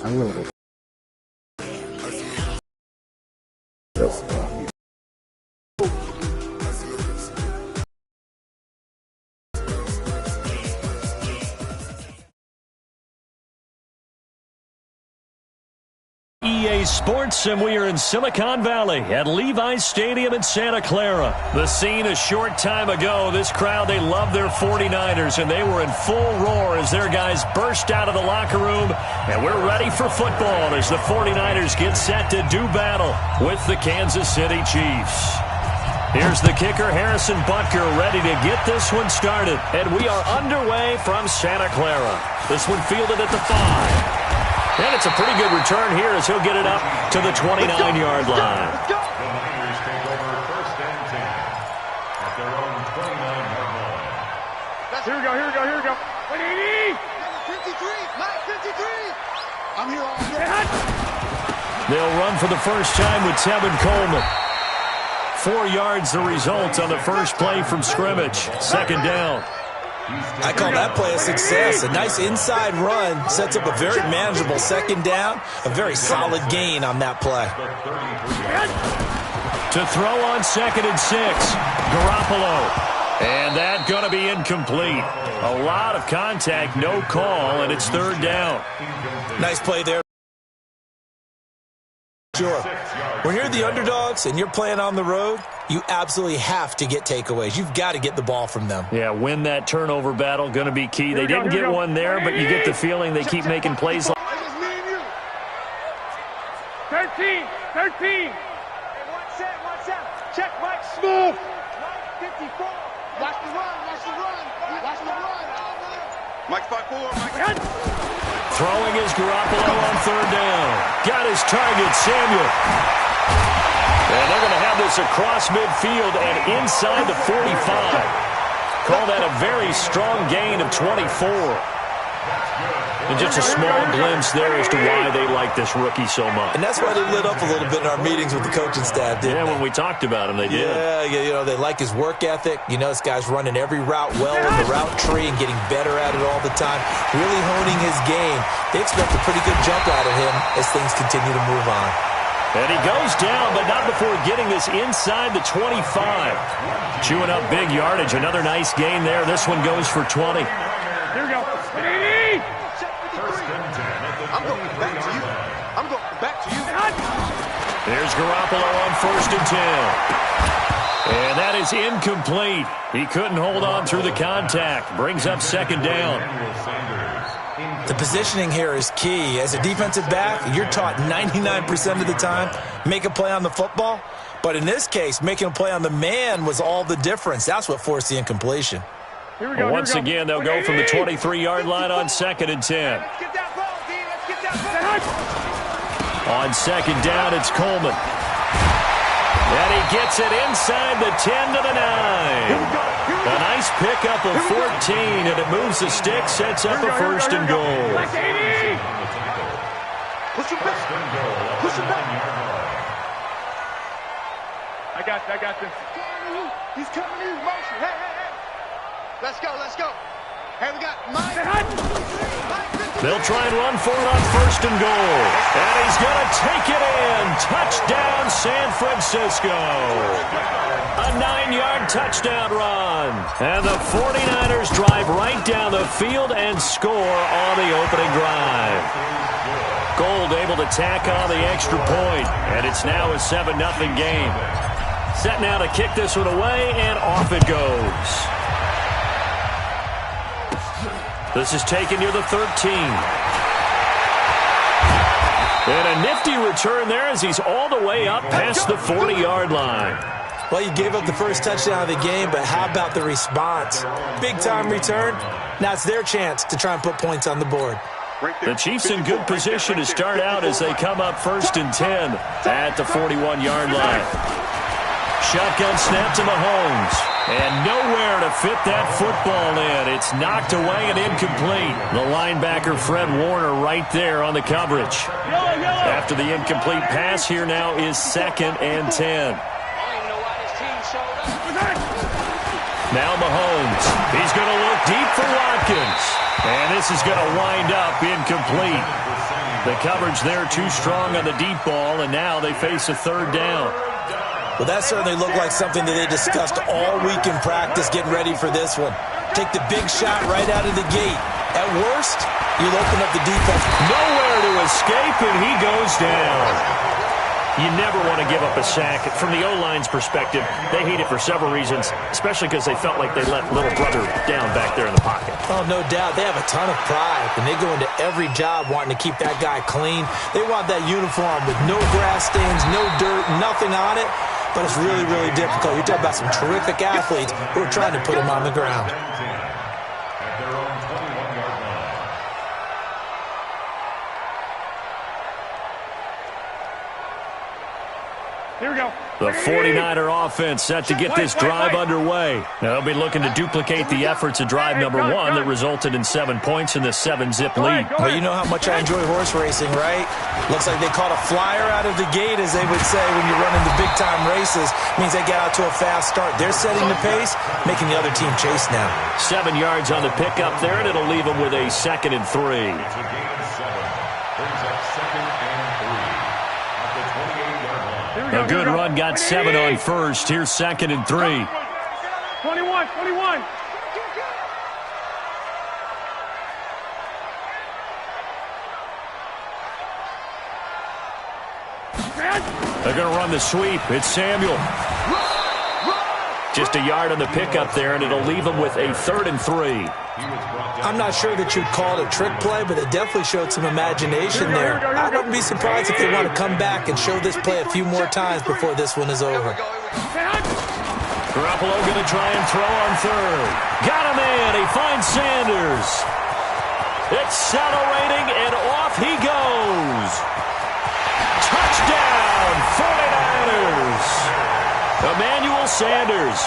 I'm going to go. EA Sports, and we are in Silicon Valley at Levi's Stadium in Santa Clara. The scene a short time ago. This crowd, they love their 49ers, and they were in full roar as their guys burst out of the locker room. And we're ready for football as the 49ers get set to do battle with the Kansas City Chiefs. Here's the kicker, Harrison Butker, ready to get this one started. And we are underway from Santa Clara. This one fielded at the 5. And it's a pretty good return here as he'll get it up to the 29-yard line. The Niners take over first and 10 at their own 29-yard line. Here we go. 180! 53! Mike, 53! I'm here all day. They'll run for the first time with Tevin Coleman. 4 yards the result on the first play from scrimmage. Second down. I call that play a success. A nice inside run sets up a very manageable second down. A very solid gain on that play. To throw on 2nd and 6, Garoppolo. And that going to be incomplete. A lot of contact, no call, and it's 3rd down. Nice play there. Sure. When you're the underdogs and you're playing on the road, you absolutely have to get takeaways. You've got to get the ball from them. Yeah, win that turnover battle, going to be key. They didn't get one there, but you get the feeling they keep making plays. 13! Hey, one set. Check, Mike. Smooth. 54. Watch the run. Mike 5-4. Mike. Throwing is Garoppolo on 3rd down. Got his target, Samuel. And they're going to have this across midfield and inside the 45. Call that a very strong gain of 24. And just a small glimpse there as to why they like this rookie so much. And that's why they lit up a little bit in our meetings with the coaching staff, didn't they? When we talked about him, they did. Yeah, they like his work ethic. This guy's running every route well in the route tree and getting better at it all the time, really honing his game. They expect a pretty good jump out of him as things continue to move on. And he goes down, but not before getting this inside the 25. Chewing up big yardage. Another nice gain there. This one goes for 20. Here we go. 180! I'm going back to you. There's Garoppolo on 1st and 10. And that is incomplete. He couldn't hold on through the contact. Brings up 2nd down. The positioning here is key. As a defensive back, you're taught 99% of the time, make a play on the football. But in this case, making a play on the man was all the difference. That's what forced the incompletion. Once again, they'll go from the 23-yard line on 2nd and 10. Let's get that ball, D. Let's get that ball. On 2nd down, it's Coleman. And he gets it inside the 10 to the 9. A nice pickup of 14, and it moves the stick, sets up a 1st and goal. Push him back. I got this. He's coming in motion. Hey. Let's go. Hey, we got Mike. They'll try and run for it on 1st and goal. And he's going to take it in. Touchdown, San Francisco. A 9-yard touchdown run. And the 49ers drive right down the field and score on the opening drive. Gold able to tack on the extra point. And it's now a 7-0 game. Set now to kick this one away, and off it goes. This is taken near the 13. And a nifty return there as he's all the way up past the 40-yard line. Well, you gave up the first touchdown of the game, but how about the response? Big-time return. Now it's their chance to try and put points on the board. The Chiefs in good position to start out as they come up 1st and 10 at the 41-yard line. Shotgun snap to Mahomes. And nowhere to fit that football in. It's knocked away and incomplete. The linebacker, Fred Warner, right there on the coverage. After the incomplete pass, here now is 2nd and 10. Now Mahomes. He's going to look deep for Watkins. And this is going to wind up incomplete. The coverage there too strong on the deep ball, and now they face a third down. Well, that certainly looked like something that they discussed all week in practice getting ready for this one. Take the big shot right out of the gate. At worst, you'll open up the defense. Nowhere to escape, and he goes down. You never want to give up a sack. From the O-line's perspective, they hate it for several reasons, especially because they felt like they let little brother down back there in the pocket. Oh, no doubt. They have a ton of pride, and they go into every job wanting to keep that guy clean. They want that uniform with no grass stains, no dirt, nothing on it, but it's really, really difficult. You're talking about some terrific athletes who are trying to put him on the ground. At their own 21-yard line. Here we go. The 49er offense set to get this drive underway. Now they'll be looking to duplicate the efforts of drive number one that resulted in 7 points in the 7-zip lead. Well, you know how much I enjoy horse racing, right? Looks like they caught a flyer out of the gate, as they would say when you're running the big-time races. Means they get out to a fast start. They're setting the pace, making the other team chase now. 7 yards on the pickup there, and it'll leave them with a 2nd and 3. It's a gain of 7. Brings up 2nd and 3. At the 28-yard line. A good run got 7 on first. Here's 2nd and 3. 21. They're going to run the sweep. It's Samuel. Just a yard on the pickup there, and it'll leave them with a 3rd and 3. I'm not sure that you'd call it a trick play, but it definitely showed some imagination there. I wouldn't be surprised if they want to come back and show this play a few more times before this one is over. Garoppolo going to try and throw on 3rd. Got him in. He finds Sanders. Accelerating, and off he goes. Touchdown, 49ers. Emmanuel Sanders,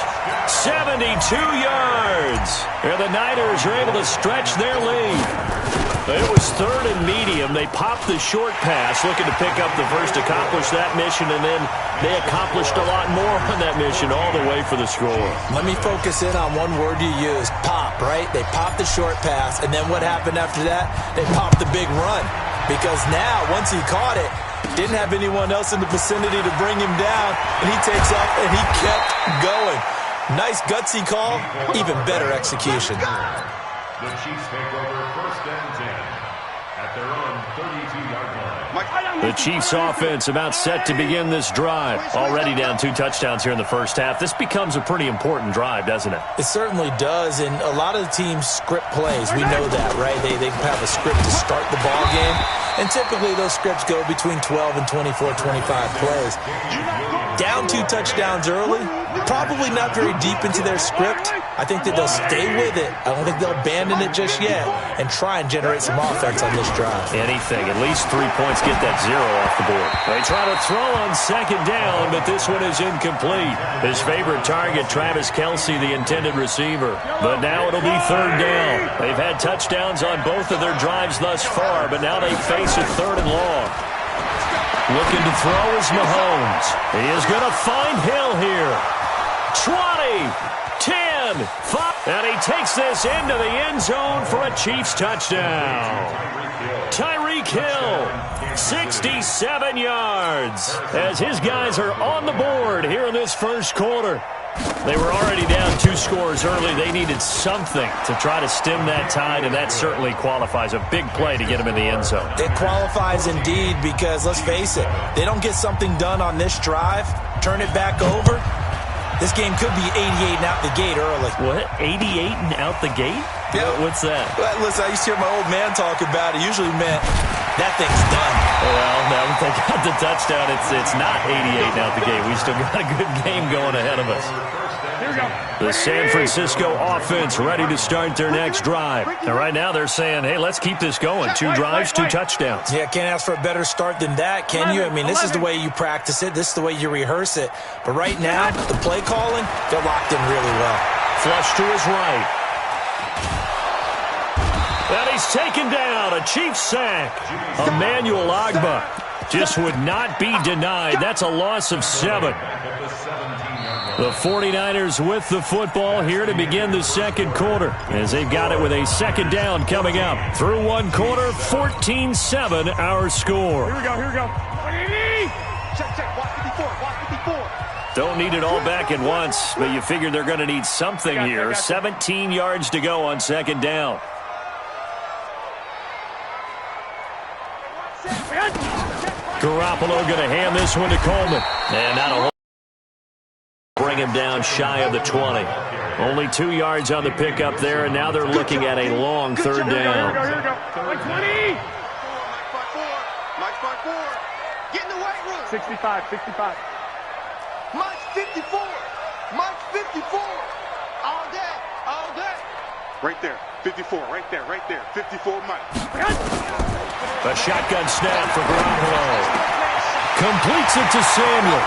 72 yards. And the Niners are able to stretch their lead. It was 3rd and medium. They popped the short pass, looking to pick up the first, accomplish that mission, and then they accomplished a lot more on that mission all the way for the score. Let me focus in on one word you used, pop, right? They popped the short pass, and then what happened after that? They popped the big run. Because now, once he caught it, didn't have anyone else in the vicinity to bring him down, and he takes off, and he kept going. Nice gutsy call, even better execution. The Chiefs take over 1st and 10 at their own 32-yard line. The Chiefs offense about set to begin this drive. Already down 2 touchdowns here in the first half. This becomes a pretty important drive, doesn't it? It certainly does, and a lot of the teams script plays. We know that, right? They have a script to start the ball game, and typically those scripts go between 12 and 24, 25 plays. Down 2 touchdowns early, probably not very deep into their script. I think that they'll stay with it. I don't think they'll abandon it just yet and try and generate some offense on this drive. Anything. At least 3 points, get that 0 off the board. They try to throw on 2nd down, but this one is incomplete. His favorite target, Travis Kelce, the intended receiver. But now it'll be 3rd down. They've had touchdowns on both of their drives thus far, but now they face a 3rd and long. Looking to throw is Mahomes. He is going to find Hill here. 20, 10, 5. And he takes this into the end zone for a Chiefs touchdown. Tyreek Hill, 67 yards. As his guys are on the board here in this first quarter. They were already down 2 scores early. They needed something to try to stem that tide, and that certainly qualifies. A big play to get them in the end zone. It qualifies indeed because, let's face it, they don't get something done on this drive, turn it back over, this game could be 88 and out the gate early. What? 88 and out the gate? Yeah. What's that? Well, listen, I used to hear my old man talk about it. Usually meant that thing's done. Well, now if they got the touchdown, it's not 88 and out the gate. We still got a good game going ahead of us. Here we go. The San Francisco offense ready to start their next drive. And right now they're saying, hey, let's keep this going. 2 drives, 2 touchdowns. Yeah, can't ask for a better start than that, can you? I mean, this is the way you practice it. This is the way you rehearse it. But right now, the play calling, they're locked in really well. Flush to his right. And he's taken down. A Chiefs sack. Emmanuel Ogbah just would not be denied. That's a loss of 7. The 49ers with the football here to begin the second quarter as they've got it with a second down coming up. Through one quarter, 14-7 our score. Here we go, here we go. Check, watch 54, watch 54. Don't need it all back at once, but you figure they're going to need something here. 17 yards to go on second down. Garoppolo going to hand this one to Coleman. And that'll bring him down shy of the 20. Only 2 yards on the pickup there, and now they're looking at a long third down. Here we go. Like 20. Mike's by 4. Get in the weight room. 65, 65. Mike's 54. Mike's 54. All day, all day. Right there, 54, right there, 54 Mike. A shotgun snap for Garoppolo. Completes it to Samuel.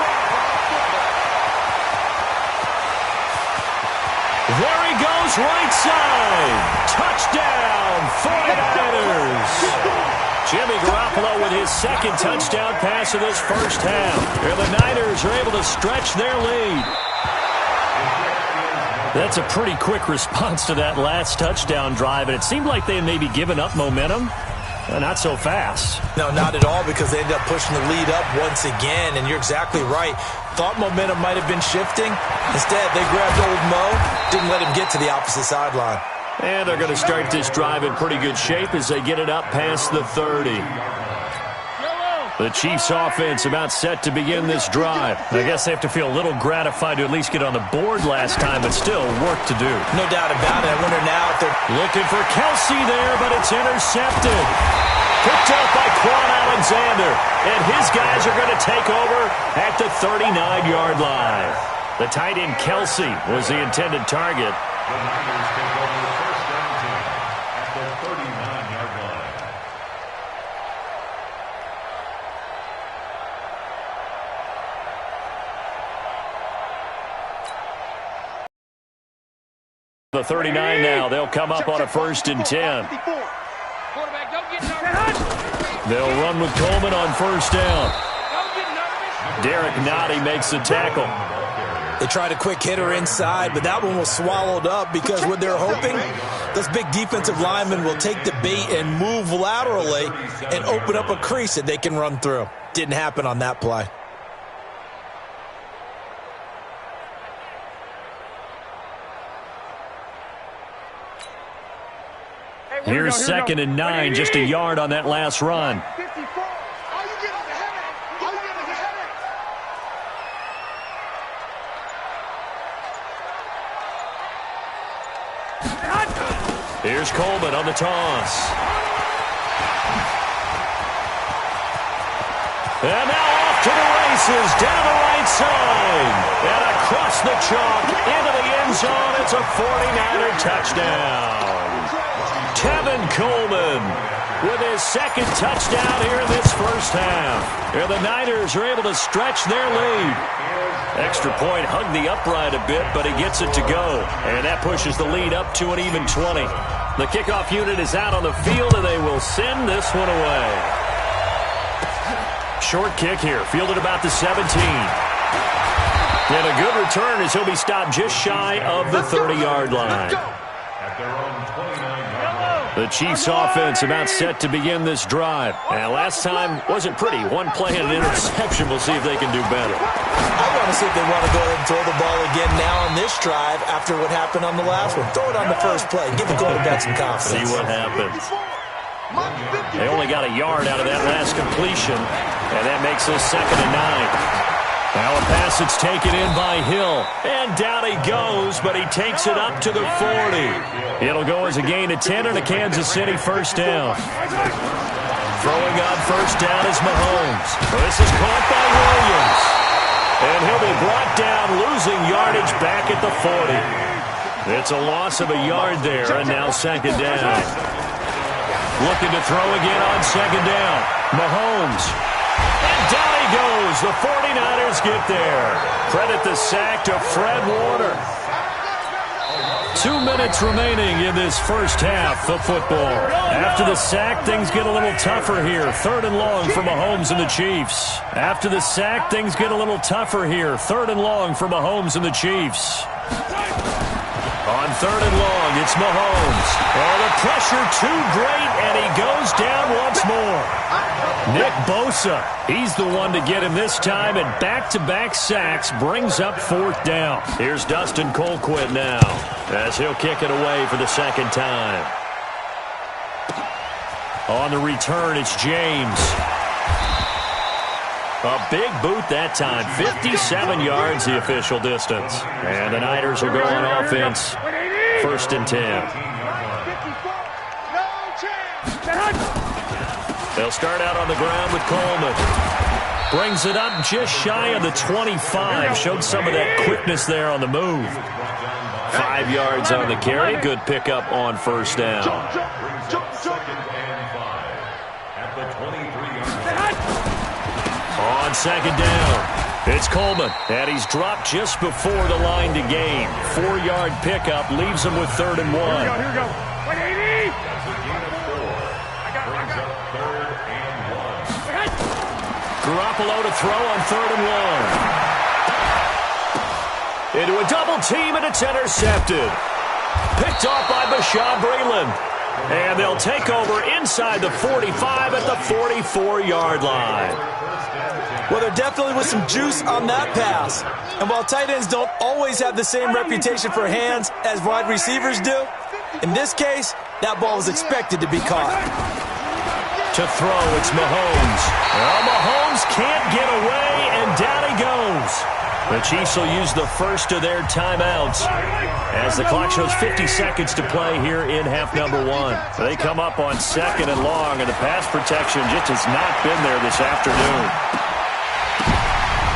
There he goes, right side. Touchdown, 49ers. Jimmy Garoppolo with his second touchdown pass of this first half. And the Niners are able to stretch their lead. That's a pretty quick response to that last touchdown drive, and it seemed like they had maybe given up momentum. Not so fast. No, not at all, because they ended up pushing the lead up once again, and you're exactly right. Thought momentum might have been shifting. Instead, they grabbed old Mo, didn't let him get to the opposite sideline. And they're going to start this drive in pretty good shape as they get it up past the 30. The Chiefs offense about set to begin this drive. I guess they have to feel a little gratified to at least get on the board last time, but still work to do. No doubt about it. I wonder now if they're looking for Kelsey there, but it's intercepted. Picked up by Quan Alexander. And his guys are going to take over at the 39-yard line. The tight end Kelsey was the intended target. The Niners take over the first down team at the 39-yard line. The 39 now. They'll come up on a 1st and 10. They'll run with Coleman on 1st down. Derek Nottie makes the tackle. They tried a quick hitter inside, but that one was swallowed up because what they're hoping, those big defensive linemen will take the bait and move laterally and open up a crease that they can run through. Didn't happen on that play. Here's 2nd and 9, just a yard on that last run. 54. Are you getting the headache? Are you getting the headache? Here's Coleman on the toss. And now off to the races, down the right side. And across the chalk, into the end zone. It's a 49er touchdown. Tevin Coleman with his 2nd touchdown here in this first half. And the Niners are able to stretch their lead. Extra point hugged the upright a bit, but he gets it to go. And that pushes the lead up to an even 20. The kickoff unit is out on the field, and they will send this one away. Short kick here, fielded about the 17. And a good return as he'll be stopped just shy of the 30-yard line. At their own 29-yard line. The Chiefs offense about set to begin this drive. And last time wasn't pretty. One play and an interception. We'll see if they can do better. I want to see if they want to go ahead and throw the ball again now on this drive after what happened on the last one. Throw it on the first play. Give the quarterback some confidence. See what happens. They only got a yard out of that last completion. And that makes this 2nd and 9. Now a pass that's taken in by Hill. And down he goes, but he takes it up to the 40. It'll go as a gain of 10 and a Kansas City 1st down. Throwing on 1st down is Mahomes. This is caught by Williams. And he'll be brought down, losing yardage back at the 40. It's a loss of a yard there, and now 2nd down. Looking to throw again on 2nd down. Mahomes. And down he goes. The 49ers get there. Credit the sack to Fred Warner. 2 minutes remaining in this first half of football. After the sack, things get a little tougher here. 3rd and long for Mahomes and the Chiefs. After the sack, things get a little tougher here. 3rd and long for Mahomes and the Chiefs. On 3rd and long, it's Mahomes. Oh, the pressure too great, and he goes down once more. Nick Bosa, he's the one to get him this time, and back-to-back sacks brings up 4th down. Here's Dustin Colquitt now, as he'll kick it away for the 2nd time. On the return, it's James. A big boot that time. 57 yards the official distance. And the Niners will go on offense. 1st and 10. They'll start out on the ground with Coleman. Brings it up just shy of the 25. Showed some of that quickness there on the move. 5 yards on the carry. Good pickup on 1st down. On 2nd down, it's Coleman, and he's dropped just before the line to gain. 4-yard pickup leaves him with 3rd and 1. Here we go. 180. Garoppolo to throw on 3rd and 1. Into a double team, and it's intercepted. Picked off by Bashaud Breeland. And they'll take over inside the 45 at the 44-yard line. Well, there definitely was some juice on that pass. And while tight ends don't always have the same reputation for hands as wide receivers do, in this case, that ball was expected to be caught. To throw, it's Mahomes. Well, Mahomes can't get away, and down he goes. The Chiefs will use the first of their timeouts as the clock shows 50 seconds to play here in half number 1. They come up on 2nd and long, and the pass protection just has not been there this afternoon.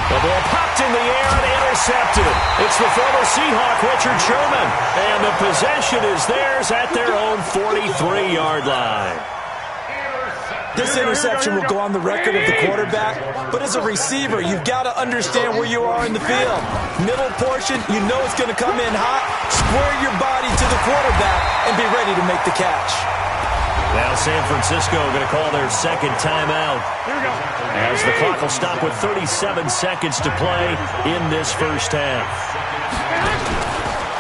The ball popped in the air and intercepted. It's the former Seahawk, Richard Sherman, and the possession is theirs at their own 43-yard line. This interception will go on the record of the quarterback, but as a receiver, you've got to understand where you are in the field. Middle portion, you know it's going to come in hot. Square your body to the quarterback and be ready to make the catch. Now San Francisco going to call their 2nd timeout. As the clock will stop with 37 seconds to play in this first half.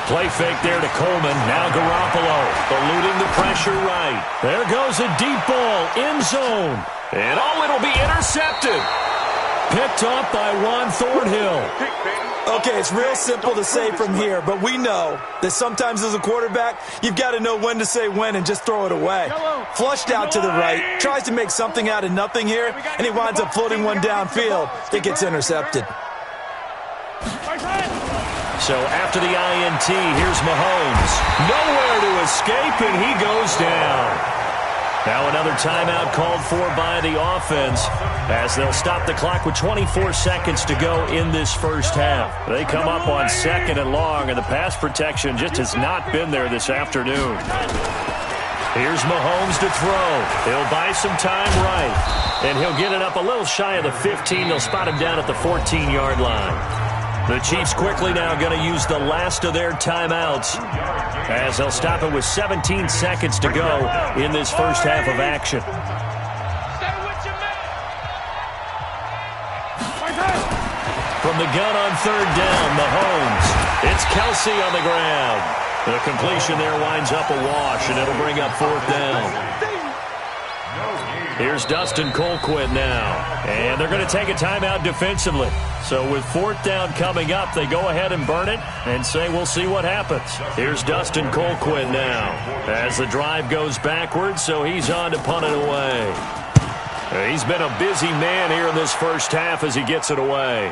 Play fake there to Coleman. Now Garoppolo eluding the pressure right. There goes a deep ball, end zone. And it'll be intercepted. Picked off by Juan Thornhill. Okay, it's real simple to say from here, but we know that sometimes as a quarterback, you've got to know when to say when and just throw it away. Flushed out to the right, tries to make something out of nothing here, and he winds up floating one downfield. It gets intercepted. So after the INT, here's Mahomes. Nowhere to escape, and he goes down. Now another timeout called for by the offense as they'll stop the clock with 24 seconds to go in this first half. They come up on 2nd and long, and the pass protection just has not been there this afternoon. Here's Mahomes to throw. He'll buy some time right, and he'll get it up a little shy of the 15. They'll spot him down at the 14-yard line. The Chiefs quickly now going to use the last of their timeouts as they'll stop it with 17 seconds to go in this first half of action. From the gun on 3rd down, Mahomes. It's Kelsey on the ground. The completion there winds up a wash, and it'll bring up 4th down. Here's Dustin Colquitt now, and they're going to take a timeout defensively. So with 4th down coming up, they go ahead and burn it and say we'll see what happens. Here's Dustin Colquitt now as the drive goes backwards, so he's on to punt it away. He's been a busy man here in this first half as he gets it away.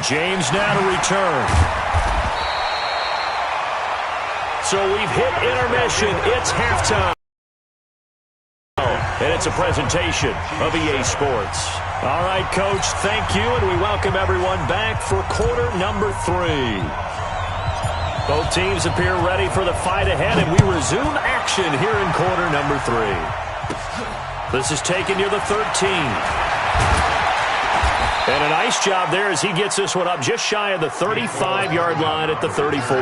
James now to return. So we've hit intermission. It's halftime. And it's a presentation of EA Sports. All right, Coach, thank you, and we welcome everyone back for quarter number 3. Both teams appear ready for the fight ahead, and we resume action here in quarter number 3. This is taken near the 13. And a nice job there as he gets this one up just shy of the 35-yard line at the 34.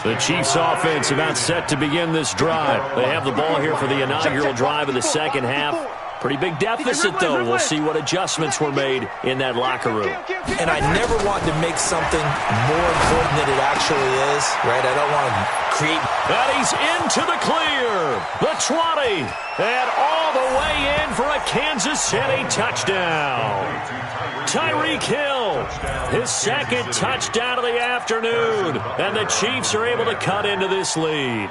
The Chiefs offense about set to begin this drive. They have the ball here for the inaugural drive of the second half. Pretty big deficit, though. We'll see what adjustments were made in that locker room. And I never want to make something more important than it actually is, right? I don't want to create... And he's into the clear. The 20. And all the way in for a Kansas City touchdown. Tyreek Hill, his second touchdown of the afternoon. And the Chiefs are able to cut into this lead.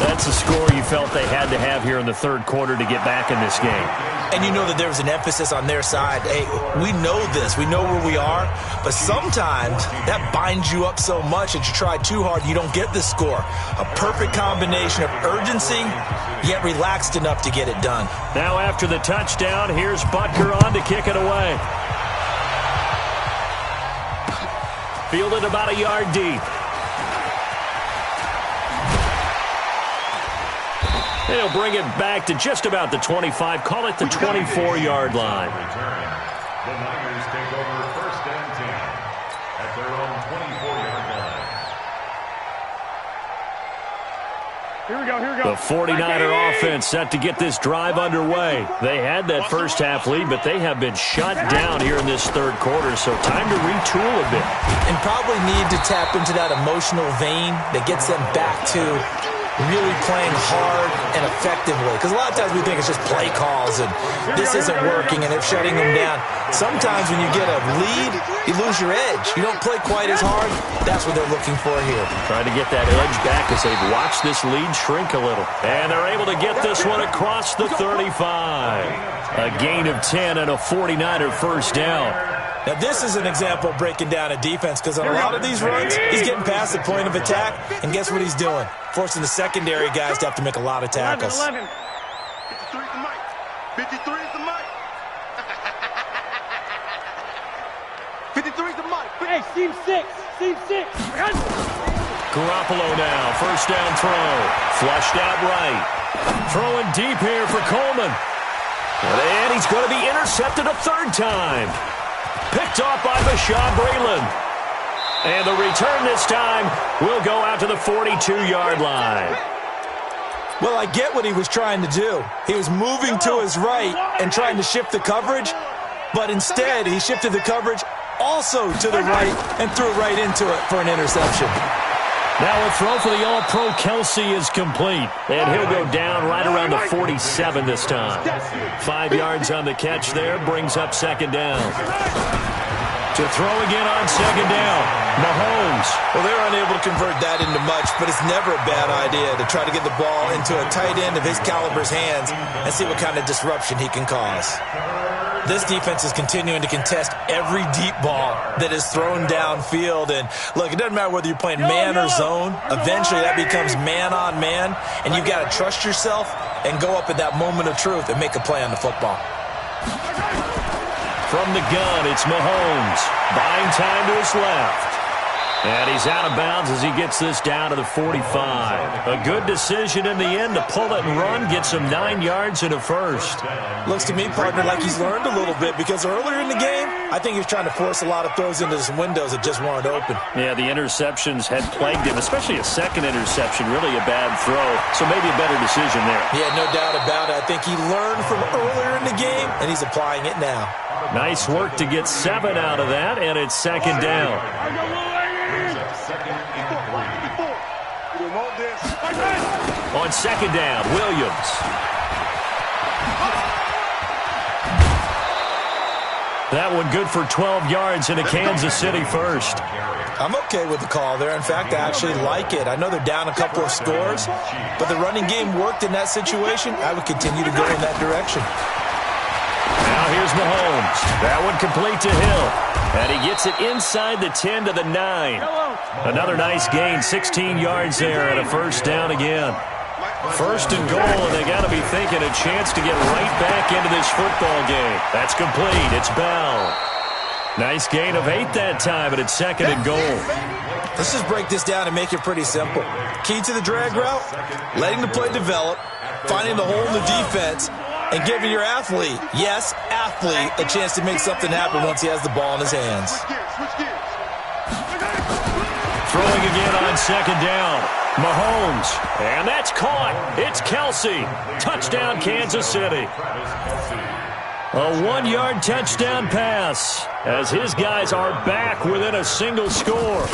That's a score you felt they had to have here in the third quarter to get back in this game. And you know that there was an emphasis on their side. Hey, we know this. We know where we are. But sometimes that binds you up so much that you try too hard, you don't get the score. A perfect combination of urgency, yet relaxed enough to get it done. Now after the touchdown, here's Butker on to kick it away. Fielded about a yard deep. They'll bring it back to just about the 25. Call it the 24-yard line. The Niners take over first and 10 at their own 24-yard line. Here we go. The 49er offense set to get this drive underway. They had that first half lead, but they have been shut down here in this third quarter, so time to retool a bit. And probably need to tap into that emotional vein that gets them back to really playing hard and effectively. Because a lot of times we think it's just play calls and this isn't working and they're shutting them down. Sometimes when you get a lead, you lose your edge. You don't play quite as hard. That's what they're looking for here. Trying to get that edge back as they've watched this lead shrink a little. And they're able to get this one across the 35. A gain of 10 and a 49er first down. Now, this is an example of breaking down a defense because on a lot of these runs, he's getting past the point of attack, and guess what he's doing? Forcing the secondary guys to have to make a lot of tackles. 53 is the mic. 53 is the mic. 53 is the mic. Hey, seam six. Garoppolo now, first down throw. Flushed out right. Throwing deep here for Coleman. And he's going to be intercepted a third time. Picked off by Bashaud Breeland. And the return this time will go out to the 42-yard line. Well, I get what he was trying to do. He was moving to his right and trying to shift the coverage, but instead he shifted the coverage also to the right and threw right into it for an interception. Now a throw for the All-Pro Kelsey is complete, and he'll go down right around the 47 this time. 5 yards on the catch there, brings up second down. To throw again on second down, Mahomes. Well, they're unable to convert that into much, but it's never a bad idea to try to get the ball into a tight end of his caliber's hands and see what kind of disruption he can cause. This defense is continuing to contest every deep ball that is thrown downfield. And look, it doesn't matter whether you're playing man or zone. Eventually that becomes man on man, and you've got to trust yourself and go up at that moment of truth and make a play on the football. From the gun, it's Mahomes. Buying time to his left. And he's out of bounds as he gets this down to the 45. A good decision in the end to pull it and run, get some 9 yards and a first. Looks to me, partner, like he's learned a little bit because earlier in the game, I think he was trying to force a lot of throws into some windows that just weren't open. Yeah, the interceptions had plagued him, especially a second interception, really a bad throw. So maybe a better decision there. Yeah, no doubt about it. I think he learned from earlier in the game, and he's applying it now. Nice work to get 7 out of that, and it's second down. On second down, Williams. That one good for 12 yards and a Kansas City first. I'm okay with the call there. In fact, I actually like it. I know they're down a couple of scores, but the running game worked in that situation. I would continue to go in that direction. Now here's Mahomes. That one complete to Hill. And he gets it inside the 10 to the 9. Another nice gain, 16 yards there and a first down again. First and goal, and they got to be thinking a chance to get right back into this football game. That's complete. It's Bell. Nice gain of 8 that time, and it's second and goal. Let's just break this down and make it pretty simple. Key to the drag route, letting the play develop, finding the hole in the defense, and giving your athlete, yes, athlete, a chance to make something happen once he has the ball in his hands. Throwing again on second down. Mahomes. And that's caught. It's Kelsey. Touchdown, Kansas City. A 1-yard touchdown pass as his guys are back within a single score.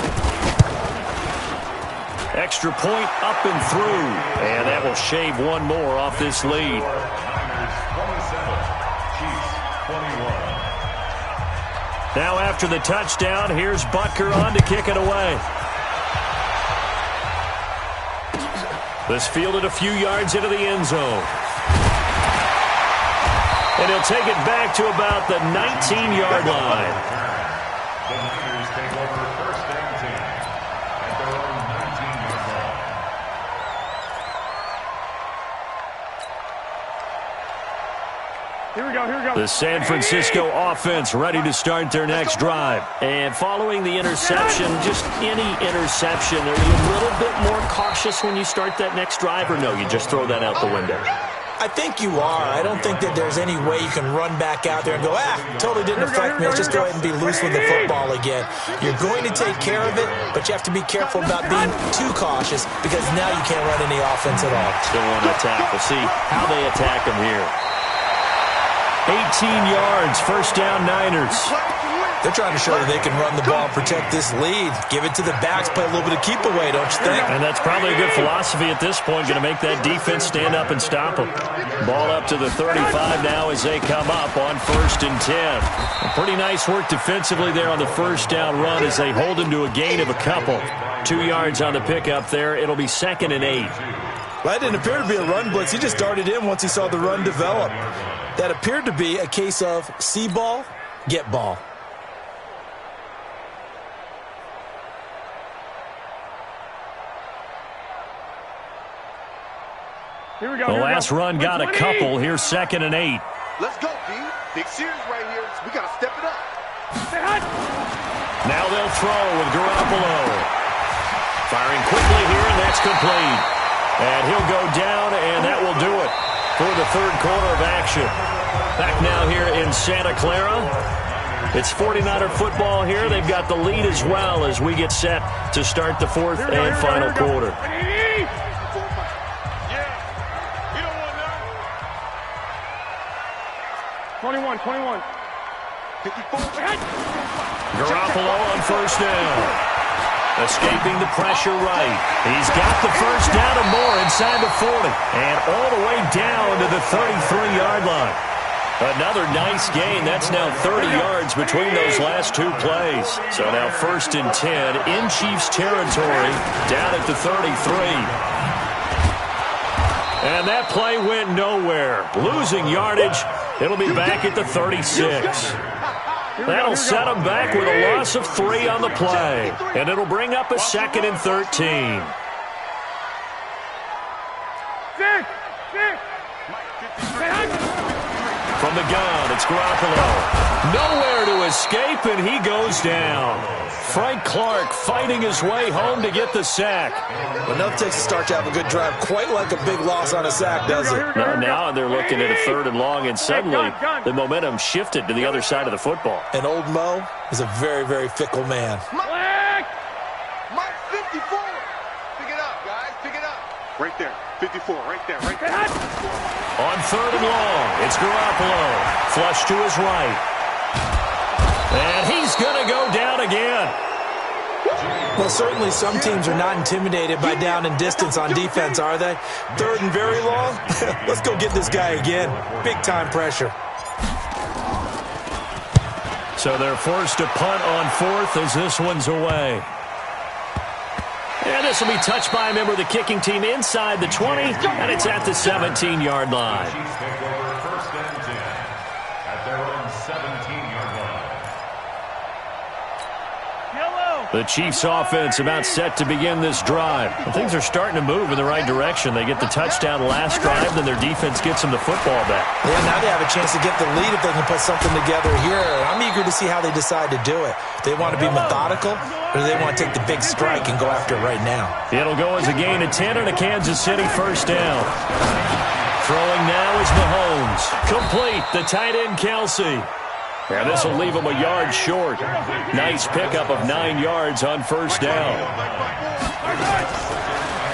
Extra point up and through. And that will shave one more off this lead. Now after the touchdown, here's Butker on to kick it away. This fielded a few yards into the end zone. And he'll take it back to about the 19-yard line. The Niners take over first down 10 at their own 19-yard line. Here we go, here we go. The San Francisco offense ready to start their next drive. And following the interception, just any interception, are you a little bit more cautious when you start that next drive, or no, you just throw that out the window? I think you are. I don't think that there's any way you can run back out there and go, totally didn't affect me. Let's just go ahead and be loose with the football again. You're going to take care of it, but you have to be careful about being too cautious because now you can't run any offense at all. Still want to attack. We'll see how they attack him here. 18 yards, first down Niners. They're trying to show that they can run the ball and protect this lead. Give it to the backs, play a little bit of keep away, don't you think? And that's probably a good philosophy at this point, going to make that defense stand up and stop them. Ball up to the 35 now as they come up on 1st and 10. Pretty nice work defensively there on the first down run as they hold him to a gain of a couple. 2 yards on the pickup there. It'll be 2nd and 8. Well, that didn't appear to be a run blitz. He just darted in once he saw the run develop. That appeared to be a case of see ball, get ball. Here we go. The last run got a couple. Here's 2nd and 8. Let's go, D. Big series right here. We got to step it up. Now they'll throw with Garoppolo. Firing quickly here, and that's complete. And he'll go down, and that will do it for the third quarter of action. Back now here in Santa Clara. It's 49er football here. They've got the lead as well as we get set to start the fourth and final quarter. 21. 54. Garoppolo on first down. Escaping the pressure right. He's got the first down and more inside the 40. And all the way down to the 33-yard line. Another nice gain. That's now 30 yards between those last two plays. So now 1st and 10 in Chiefs territory down at the 33. And that play went nowhere. Losing yardage. It'll be back at the 36. That'll set them back with a loss of 3 on the play. And it'll bring up a 2nd and 13. From the gun, it's Garoppolo. Nowhere to escape, and he goes down. Frank Clark fighting his way home to get the sack. Well, enough takes to start to have a good drive, quite like a big loss on a sack, does it? Now they're looking at a 3rd and long, and suddenly the momentum shifted to the other side of the football. And old Mo is a very, very fickle man. Mike 54. Pick it up, guys. Pick it up. Right there. 54. Right there. Right there. On 3rd and long, it's Garoppolo. Flush to his right. And he's going to go down again. Well, certainly some teams are not intimidated by down and distance on defense, are they? 3rd and very long? Let's go get this guy again. Big-time pressure. So they're forced to punt on 4th as this one's away. And this will be touched by a member of the kicking team inside the 20, and it's at the 17-yard line. Chiefs take over 1st and 10 at their own 17-yard line. The Chiefs offense about set to begin this drive. Well, things are starting to move in the right direction. They get the touchdown last drive, then their defense gets them the football back. Yeah, now they have a chance to get the lead if they can put something together here. I'm eager to see how they decide to do it. They want to be methodical, or do they want to take the big strike and go after it right now? It'll go as a gain of 10 and a Kansas City first down. Throwing now is Mahomes. Complete, the tight end Kelsey. And this will leave him a yard short. Nice pickup of 9 yards on first down.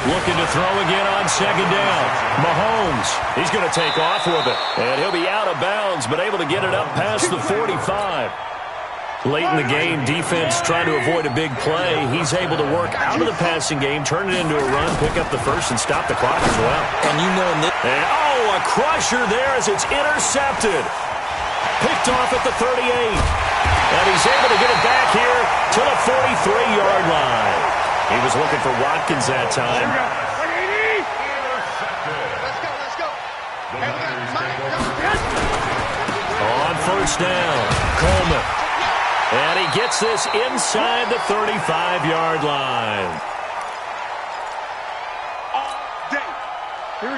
Looking to throw again on second down. Mahomes, he's going to take off with it. And he'll be out of bounds, but able to get it up past the 45. Late in the game, defense trying to avoid a big play. He's able to work out of the passing game, turn it into a run, pick up the first, and stop the clock as well. And you know this. And, a crusher there as it's intercepted. Picked off at the 38. And he's able to get it back here to the 43-yard line. He was looking for Watkins that time. Let's go. On first down, Coleman. And he gets this inside the 35-yard line.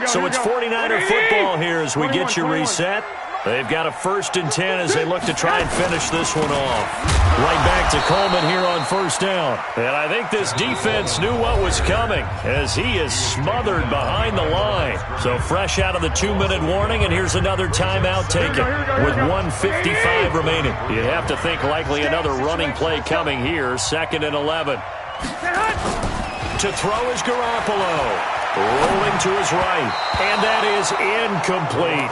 So it's 49er football here as we get you reset. They've got a 1st and 10 as they look to try and finish this one off. Right back to Coleman here on first down. And I think this defense knew what was coming as he is smothered behind the line. So fresh out of the 2-minute warning, and here's another timeout taken with 1:55 remaining. You'd have to think likely another running play coming here, 2nd and 11. To throw is Garoppolo. Rolling to his right, and that is incomplete.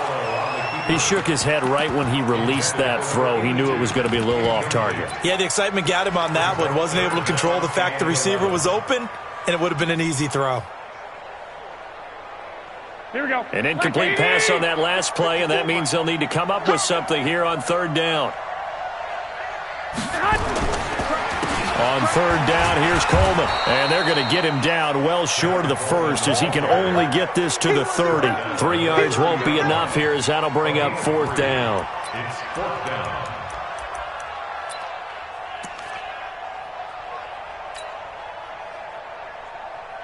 He shook his head right when he released that throw. He knew it was going to be a little off target. Yeah, the excitement got him on that one. Wasn't able to control the fact the receiver was open, and it would have been an easy throw. Here we go. An incomplete pass on that last play, and that means they'll need to come up with something here on 3rd down. On 3rd down, here's Coleman. And they're going to get him down well short of the 1st as he can only get this to the 30. 3 yards won't be enough here as that'll bring up 4th down. It's 4th down.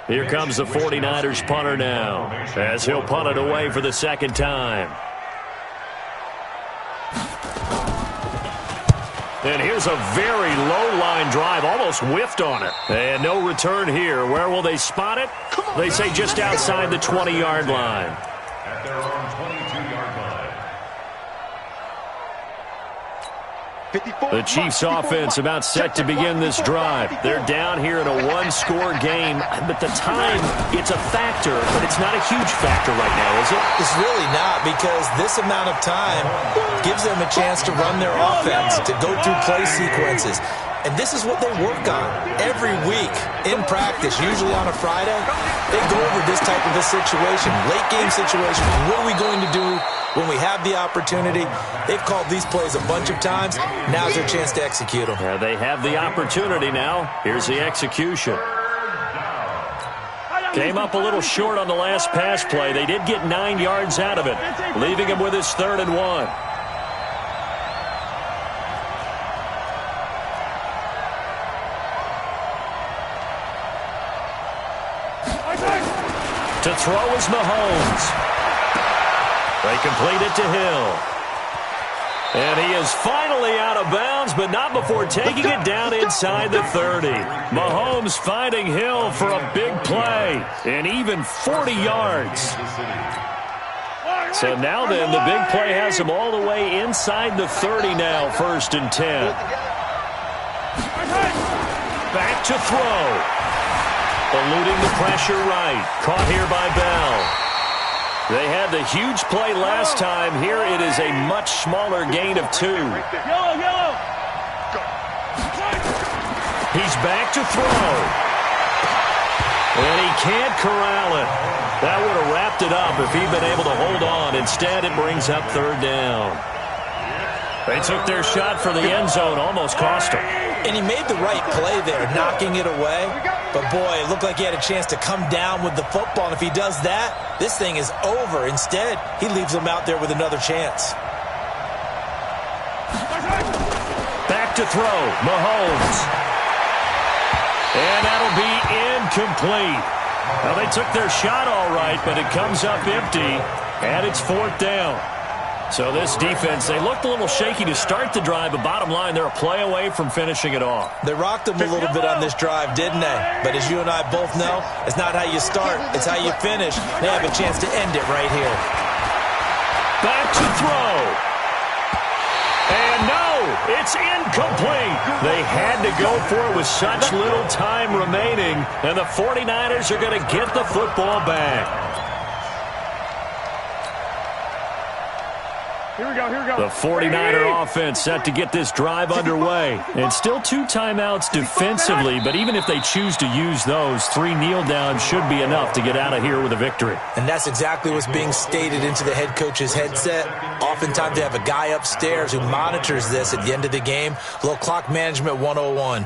Here comes the 49ers punter now as he'll punt it away for the 2nd time. And here's a very low-line drive, almost whiffed on it. And no return here. Where will they spot it? They say just outside the 20-yard line. At their own 22-yard line. The Chiefs' offense about set to begin this drive. They're down here in a 1-score game, but the time, it's a factor, but it's not a huge factor right now, is it? It's really not, because this amount of time gives them a chance to run their offense, to go through play sequences. And this is what they work on every week in practice, usually on a Friday. They go over this type of a situation, late game situation. What are we going to do when we have the opportunity? They've called these plays a bunch of times. Now's their chance to execute them. Yeah, they have the opportunity now. Here's the execution. Came up a little short on the last pass play. They did get 9 yards out of it, leaving him with his 3rd and 1. To throw is Mahomes. They complete it to Hill. And he is finally out of bounds, but not before taking it down inside the 30. Mahomes finding Hill for a big play, and even 40 yards. So now then, the big play has him all the way inside the 30 now, 1st and 10. Back to throw. Eluding the pressure right. Caught here by Bell. They had the huge play last time. Here it is a much smaller gain of 2. Yellow. He's back to throw. And he can't corral it. That would have wrapped it up if he'd been able to hold on. Instead, it brings up 3rd down. They took their shot for the end zone, almost cost him. And he made the right play there, knocking it away. But, boy, it looked like he had a chance to come down with the football. And if he does that, this thing is over. Instead, he leaves him out there with another chance. Back to throw, Mahomes. And that'll be incomplete. Well, they took their shot all right, but it comes up empty, and it's 4th down. So this defense, they looked a little shaky to start the drive, but bottom line, they're a play away from finishing it off. They rocked them a little bit on this drive, didn't they? But as you and I both know, it's not how you start, it's how you finish. They have a chance to end it right here. Back to throw. And no, It's incomplete. They had to go for it with such little time remaining, and the 49ers are going to get the football back. Here we go, here we go. The 49er offense set to get this drive underway. And still 2 timeouts defensively, but even if they choose to use those, 3 kneel downs should be enough to get out of here with a victory. And that's exactly what's being stated into the head coach's headset. Oftentimes they have a guy upstairs who monitors this at the end of the game. Little clock management 101.